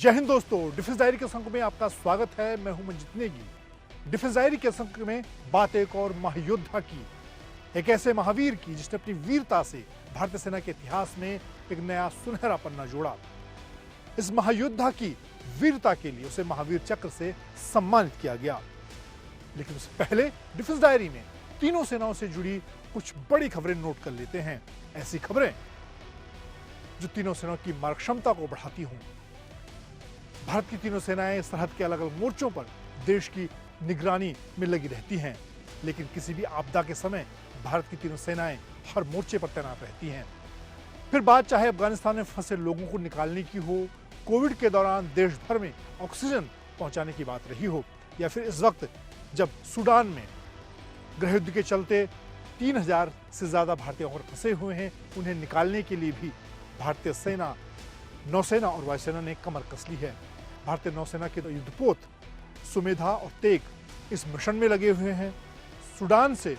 जय हिंद दोस्तों, defence diary के अंक में आपका स्वागत है। मैं हूं मंजित नेगी। डिफेंस डायरी के अंक में बात एक और महायोद्धा की, एक ऐसे महावीर की जिसने अपनी वीरता से भारतीय सेना के इतिहास में एक नया सुनहरा पन्ना जोड़ा। इस महायोद्धा की वीरता के लिए उसे महावीर चक्र से सम्मानित किया गया। लेकिन उससे पहले डिफेंस डायरी में तीनों सेनाओं से जुड़ी कुछ बड़ी खबरें नोट कर लेते हैं। ऐसी खबरें जो तीनों सेनाओं की मारक क्षमता को बढ़ाती हों। भारत की तीनों सेनाएं सरहद के अलग अलग मोर्चों पर देश की निगरानी में लगी रहती हैं, लेकिन किसी भी आपदा के समय भारत की तीनों सेनाएं हर मोर्चे पर तैनात रहती हैं। फिर बात चाहे अफगानिस्तान में फंसे लोगों को निकालने की हो, कोविड के दौरान देश भर में ऑक्सीजन पहुंचाने की बात रही हो, या फिर इस वक्त जब सूडान में गृह युद्ध के चलते 3000 से ज्यादा भारतीय वहां फंसे हुए हैं, उन्हें निकालने के लिए भी भारतीय सेना, नौसेना और वायुसेना ने कमर कस ली है। भारतीय नौसेना के युद्धपोत सुमेधा और तेग इस मिशन में लगे हुए हैं। सूडान से,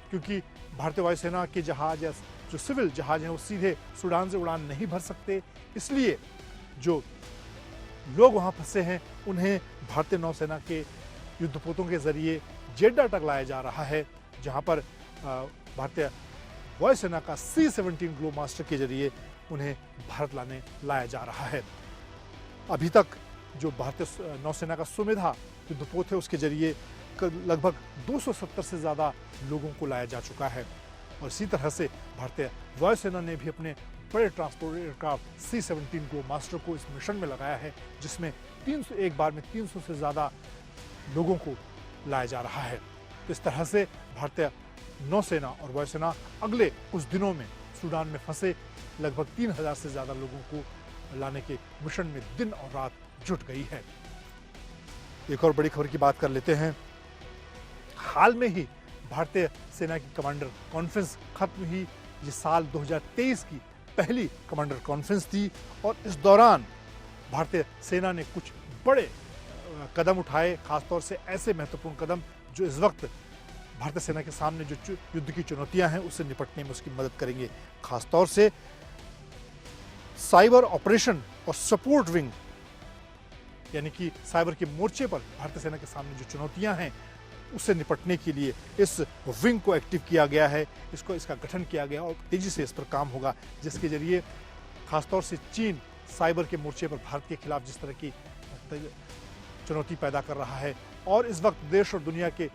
क्योंकि भारतीय वायुसेना के जहाज या जो सिविल जहाज हैं वो सीधे सूडान से उड़ान नहीं भर सकते, इसलिए जो लोग वहां फंसे हैं उन्हें भारतीय नौसेना के युद्धपोतों के जरिए जेड्डा तक लाया जा रहा है, जहां पर भारतीय वायुसेना का C-17 ग्लोबमास्टर के जरिए उन्हें भारत लाया जा रहा है। अभी तक जो भारतीय नौसेना का सुमेधा युद्धपोत है उसके जरिए लगभग 270 से ज़्यादा लोगों को लाया जा चुका है। और इसी तरह से भारतीय वायुसेना ने भी अपने बड़े ट्रांसपोर्ट एयरक्राफ्ट C-17 ग्लोबमास्टर को इस मिशन में लगाया है, जिसमें 300 एक बार में 300 से ज़्यादा लोगों को लाया जा रहा है। तो इस तरह से भारतीय नौसेना और वायुसेना अगले कुछ दिनों में सूडान में फंसे लगभग 3000 से ज्यादा लोगों को लाने के मिशन में दिन और रात जुट गई है। एक और बड़ी खबर की बात कर लेते हैं। हाल में ही भारतीय सेना की कमांडर कॉन्फ्रेंस खत्म हुई। ये साल 2023 की पहली कमांडर कॉन्फ्रेंस थी और इस दौरान भारतीय सेना ने कुछ बड़े कदम उठाए, खासतौर से ऐसे महत्वपूर्ण कदम जो इस वक्त भारतीय सेना के सामने जो युद्ध की चुनौतियां हैं उससे निपटने में उसकी मदद करेंगे। खासतौर से साइबर ऑपरेशन और सपोर्ट विंग, यानी कि साइबर के मोर्चे पर भारतीय सेना के सामने जो चुनौतियां हैं उससे निपटने के लिए इस विंग को एक्टिव किया गया है, इसका गठन किया गया और तेजी से इस पर काम होगा, जिसके जरिए खासतौर से चीन साइबर के मोर्चे पर भारत के खिलाफ जिस तरह की चुनौती पैदा कर रहा है और इस वक्त देश और दुनिया के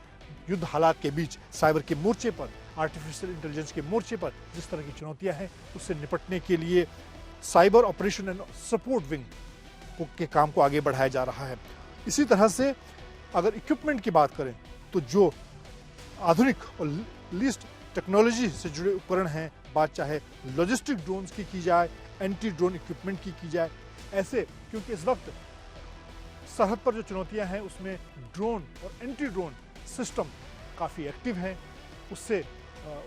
युद्ध हालात के बीच साइबर के मोर्चे पर, आर्टिफिशियल इंटेलिजेंस के मोर्चे पर जिस तरह की चुनौतियां हैं उससे निपटने के लिए cyber operation and support wing के काम को आगे बढ़ाया जा रहा है। इसी तरह से अगर इक्विपमेंट की बात करें तो जो आधुनिक और लीस्ट टेक्नोलॉजी से जुड़े उपकरण हैं, बात चाहे लॉजिस्टिक ड्रोन्स की जाए, एंटी ड्रोन इक्विपमेंट की जाए, ऐसे क्योंकि इस वक्त सरहद पर जो चुनौतियां हैं उसमें ड्रोन और एंटी ड्रोन सिस्टम काफ़ी एक्टिव हैं। उससे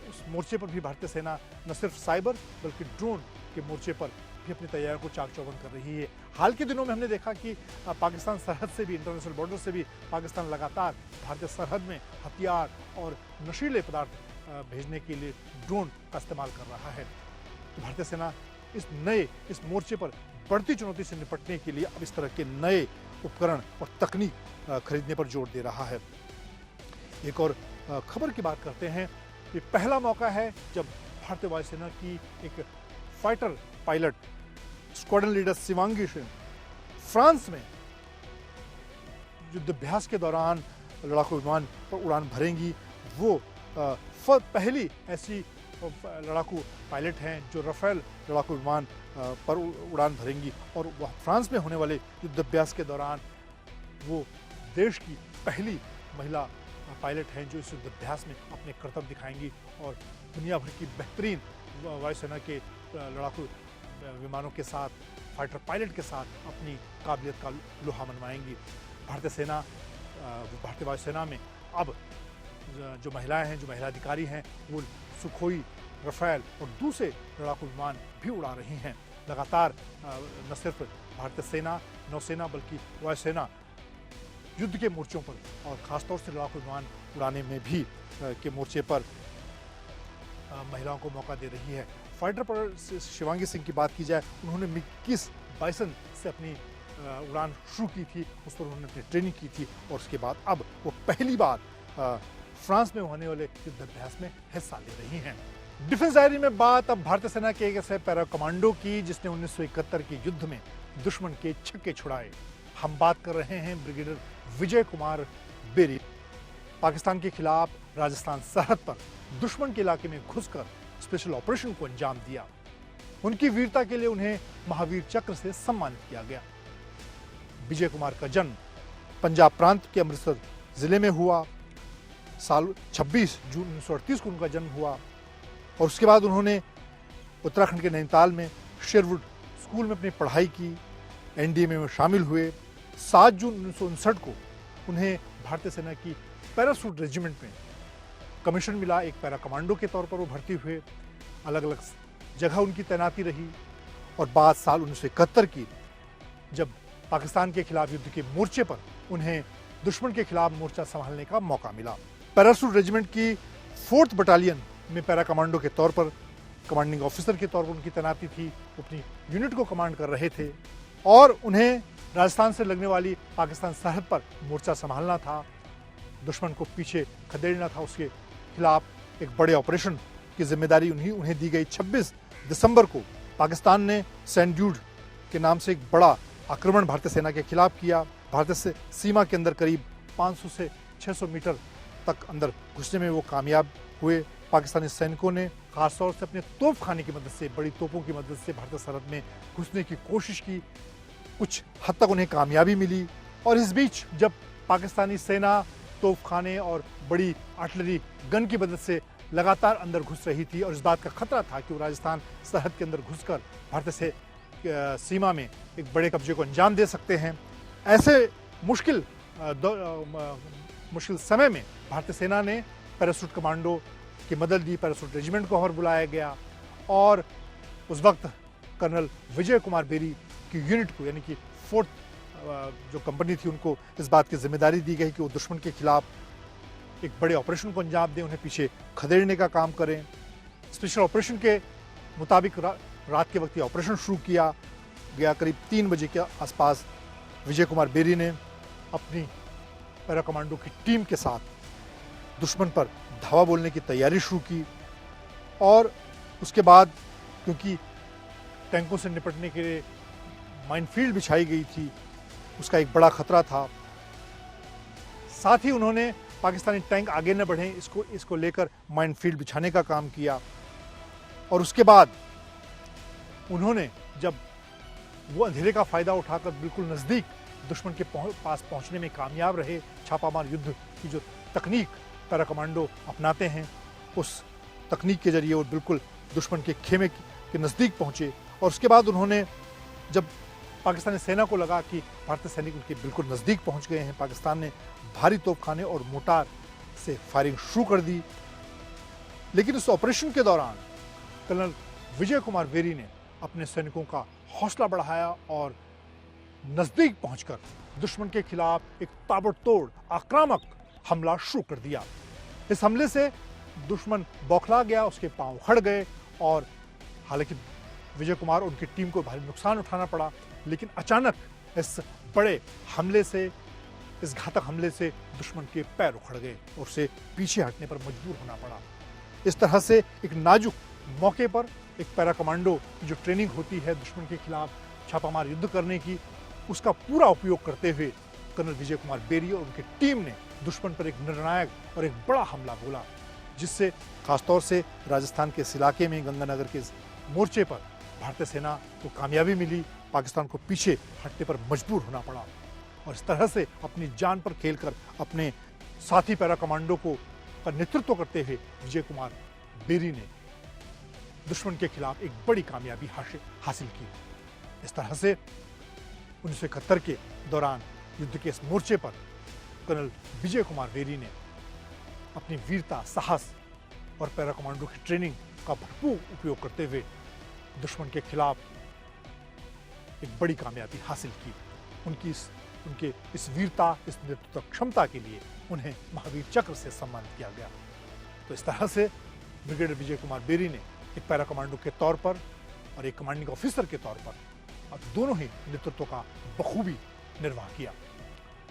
उस मोर्चे पर भी भारतीय सेना न सिर्फ साइबर बल्कि ड्रोन के मोर्चे पर भी अपनी तैयारियों को चाक चौबंद कर रही है। हाल के दिनों में हमने देखा कि पाकिस्तान सरहद से भी, इंटरनेशनल बॉर्डर से भी पाकिस्तान लगातार भारतीय सरहद में हथियार और नशीले पदार्थ भेजने के लिए ड्रोन का इस्तेमाल कर रहा है। तो भारतीय सेना इस मोर्चे पर बढ़ती चुनौती से निपटने के लिए अब इस तरह के नए उपकरण और तकनीक खरीदने पर जोर दे रहा है। एक और खबर की बात करते हैं। ये पहला मौका है जब भारतीय वायुसेना की एक fighter pilot squadron leader Shivangi Singh France में युद्धाभ्यास के दौरान लड़ाकू विमान पर उड़ान भरेंगी। वो पहली ऐसी लड़ाकू पायलट हैं जो राफेल लड़ाकू विमान पर उड़ान भरेंगी और वह फ्रांस में होने वाले युद्धाभ्यास के दौरान वो देश की पहली महिला पायलट हैं जो इस युद्धाभ्यास में अपने करतब दिखाएंगी और दुनिया भर की बेहतरीन वायुसेना के लड़ाकू विमानों के साथ, फाइटर पायलट के साथ अपनी काबिलियत का लोहा मनवाएंगी। भारतीय वायुसेना में अब जो महिलाएं हैं, जो महिला अधिकारी हैं, वो सुखोई, राफेल और दूसरे लड़ाकू विमान भी उड़ा रही हैं। लगातार न सिर्फ भारतीय सेना, नौसेना बल्कि वायुसेना युद्ध के मोर्चों पर और ख़ासतौर से लड़ाकू विमान उड़ाने में भी के मोर्चे पर महिलाओं को मौका दे रही है। फाइटर पर शिवांगी सिंह की बात की जाए, उन्होंने मिग 21 बाइसन से अपनी उड़ान शुरू की थी, उस पर उन्होंने अपनी ट्रेनिंग की थी और उसके बाद अब वो पहली बार फ्रांस में होने वाले युद्धाभ्यास में हिस्सा ले रही हैं। डिफेंस डायरी में बात अब भारतीय सेना के एक ऐसे पैरा कमांडो की जिसने 1971 के युद्ध में दुश्मन के छक्के छुड़ाए। हम बात कर रहे हैं ब्रिगेडियर विजय कुमार बेरी। पाकिस्तान के खिलाफ राजस्थान सरहद पर दुश्मन के इलाके में घुसकर स्पेशल ऑपरेशन को अंजाम दिया। उनकी वीरता के लिए उन्हें महावीर चक्र से सम्मानित किया गया। विजय कुमार का जन्म पंजाब प्रांत के अमृतसर जिले में हुआ। साल 26 जून 1938 को उनका जन्म हुआ और उसके बाद उन्होंने उत्तराखंड के नैनीताल में शेरवुड स्कूल में अपनी पढ़ाई की। एनडीए में शामिल हुए। 7 जून 1959 को उन्हें भारतीय सेना की पैराशूट रेजिमेंट में कमीशन मिला। एक पैरा कमांडो के तौर पर वो भर्ती हुए। अलग अलग जगह उनकी तैनाती रही और बाद साल 1971 की जब पाकिस्तान के खिलाफ युद्ध के मोर्चे पर उन्हें दुश्मन के खिलाफ मोर्चा संभालने का मौका मिला। पैराशूट रेजिमेंट की 4th बटालियन में पैरा कमांडो के तौर पर कमांडिंग ऑफिसर के तौर पर उनकी तैनाती थी। वो अपनी यूनिट को कमांड कर रहे थे और उन्हें राजस्थान से लगने वाली पाकिस्तान सरहद पर मोर्चा संभालना था। दुश्मन को पीछे खदेड़ना था। उसके खिलाफ एक बड़े ऑपरेशन की जिम्मेदारी उन्हें दी गई। 26 दिसंबर को पाकिस्तान ने सेंट ड्यूड के नाम से एक बड़ा आक्रमण भारतीय सेना के खिलाफ किया। भारतीय से सीमा के अंदर करीब 500 से 600 मीटर तक अंदर घुसने में वो कामयाब हुए। पाकिस्तानी सैनिकों ने खासतौर से अपने तोपखाने की मदद से, बड़ी तोपों की मदद से भारतीय सरहद में घुसने की कोशिश की। कुछ हद तक उन्हें कामयाबी मिली और इस बीच जब पाकिस्तानी सेना तोपखाने और बड़ी आर्टिलरी गन की मदद से लगातार अंदर घुस रही थी और इस बात का खतरा था कि वो राजस्थान सरहद के अंदर घुसकर भारतीय से सीमा में एक बड़े कब्जे को अंजाम दे सकते हैं, ऐसे मुश्किल समय में भारतीय सेना ने पैराशूट कमांडो की मदद दी। पैराशूट रेजिमेंट को और बुलाया गया और उस वक्त कर्नल विजय कुमार बेरी की यूनिट को, यानी कि 4th जो कंपनी थी, उनको इस बात की जिम्मेदारी दी गई कि वो दुश्मन के खिलाफ एक बड़े ऑपरेशन को अंजाम दें, उन्हें पीछे खदेड़ने का काम करें। स्पेशल ऑपरेशन के मुताबिक रात के वक्त ये ऑपरेशन शुरू किया गया। करीब 3 बजे के आसपास विजय कुमार बेरी ने अपनी पैरा कमांडो की टीम के साथ दुश्मन पर धावा बोलने की तैयारी शुरू की और उसके बाद क्योंकि टैंकों से निपटने के लिए माइनफील्ड बिछाई गई थी, उसका एक बड़ा खतरा था। साथ ही उन्होंने पाकिस्तानी टैंक आगे न बढ़े इसको लेकर माइनफील्ड बिछाने का काम किया और उसके बाद उन्होंने जब वो अंधेरे का फायदा उठाकर बिल्कुल नज़दीक दुश्मन के पास पहुंचने में कामयाब रहे, छापामार युद्ध की जो तकनीक पैरा कमांडो अपनाते हैं, उस तकनीक के जरिए वो बिल्कुल दुश्मन के खेमे के नज़दीक पहुंचे और उसके बाद उन्होंने जब पाकिस्तानी सेना को लगा कि भारतीय सैनिक उनके बिल्कुल नज़दीक पहुंच गए हैं, पाकिस्तान ने भारी तोपखाने और मोर्टार से फायरिंग शुरू कर दी। लेकिन इस ऑपरेशन के दौरान कर्नल विजय कुमार बेरी ने अपने सैनिकों का हौसला बढ़ाया और नज़दीक पहुंचकर दुश्मन के खिलाफ एक ताबड़तोड़ आक्रामक हमला शुरू कर दिया। इस हमले से दुश्मन बौखला गया, उसके पांव खड़ गए और हालांकि विजय कुमार और उनकी टीम को भारी नुकसान उठाना पड़ा, लेकिन अचानक इस बड़े हमले से, इस घातक हमले से दुश्मन के पैर उखड़ गए और उसे पीछे हटने पर मजबूर होना पड़ा। इस तरह से एक नाजुक मौके पर एक पैरा कमांडो की जो ट्रेनिंग होती है दुश्मन के खिलाफ छापामार युद्ध करने की, उसका पूरा उपयोग करते हुए कर्नल विजय कुमार बेरी और उनकी टीम ने दुश्मन पर एक निर्णायक और एक बड़ा हमला बोला, जिससे खासतौर से राजस्थान के इस इलाके में गंगानगर के मोर्चे पर भारतीय सेना को कामयाबी मिली। पाकिस्तान को पीछे हटने पर मजबूर होना पड़ा और इस तरह से अपनी जान पर खेलकर अपने साथी पैरा कमांडो का नेतृत्व करते हुए विजय कुमार बेरी ने दुश्मन के खिलाफ एक बड़ी कामयाबी हासिल की। इस तरह से 1971 के दौरान युद्ध के इस मोर्चे पर कर्नल विजय कुमार बेरी ने अपनी वीरता, साहस और पैरा कमांडो की ट्रेनिंग का भरपूर उपयोग करते हुए दुश्मन के खिलाफ एक बड़ी कामयाबी हासिल की। उनके इस वीरता, इस नेतृत्व क्षमता के लिए उन्हें महावीर चक्र से सम्मानित किया गया। तो इस तरह से ब्रिगेडियर विजय कुमार बेरी ने एक पैरा कमांडो के तौर पर और एक कमांडिंग ऑफिसर के तौर पर और दोनों ही नेतृत्व का बखूबी निर्वाह किया।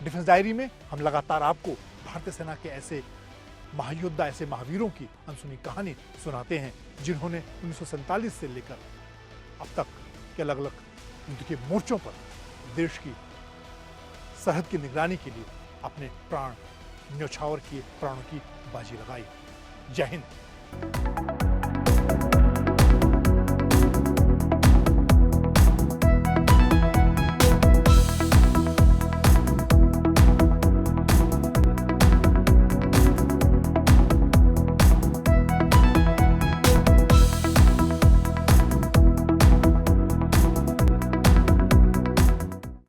डिफेंस डायरी में हम लगातार आपको भारतीय सेना के ऐसे महायोद्धा, ऐसे महावीरों की अनसुनी कहानी सुनाते हैं जिन्होंने 1947 से लेकर अब तक के अलग अलग युद्ध के मोर्चों पर देश की सरहद की निगरानी के लिए अपने प्राण न्यौछावर किए, प्राणों की बाजी लगाई। जय हिंद।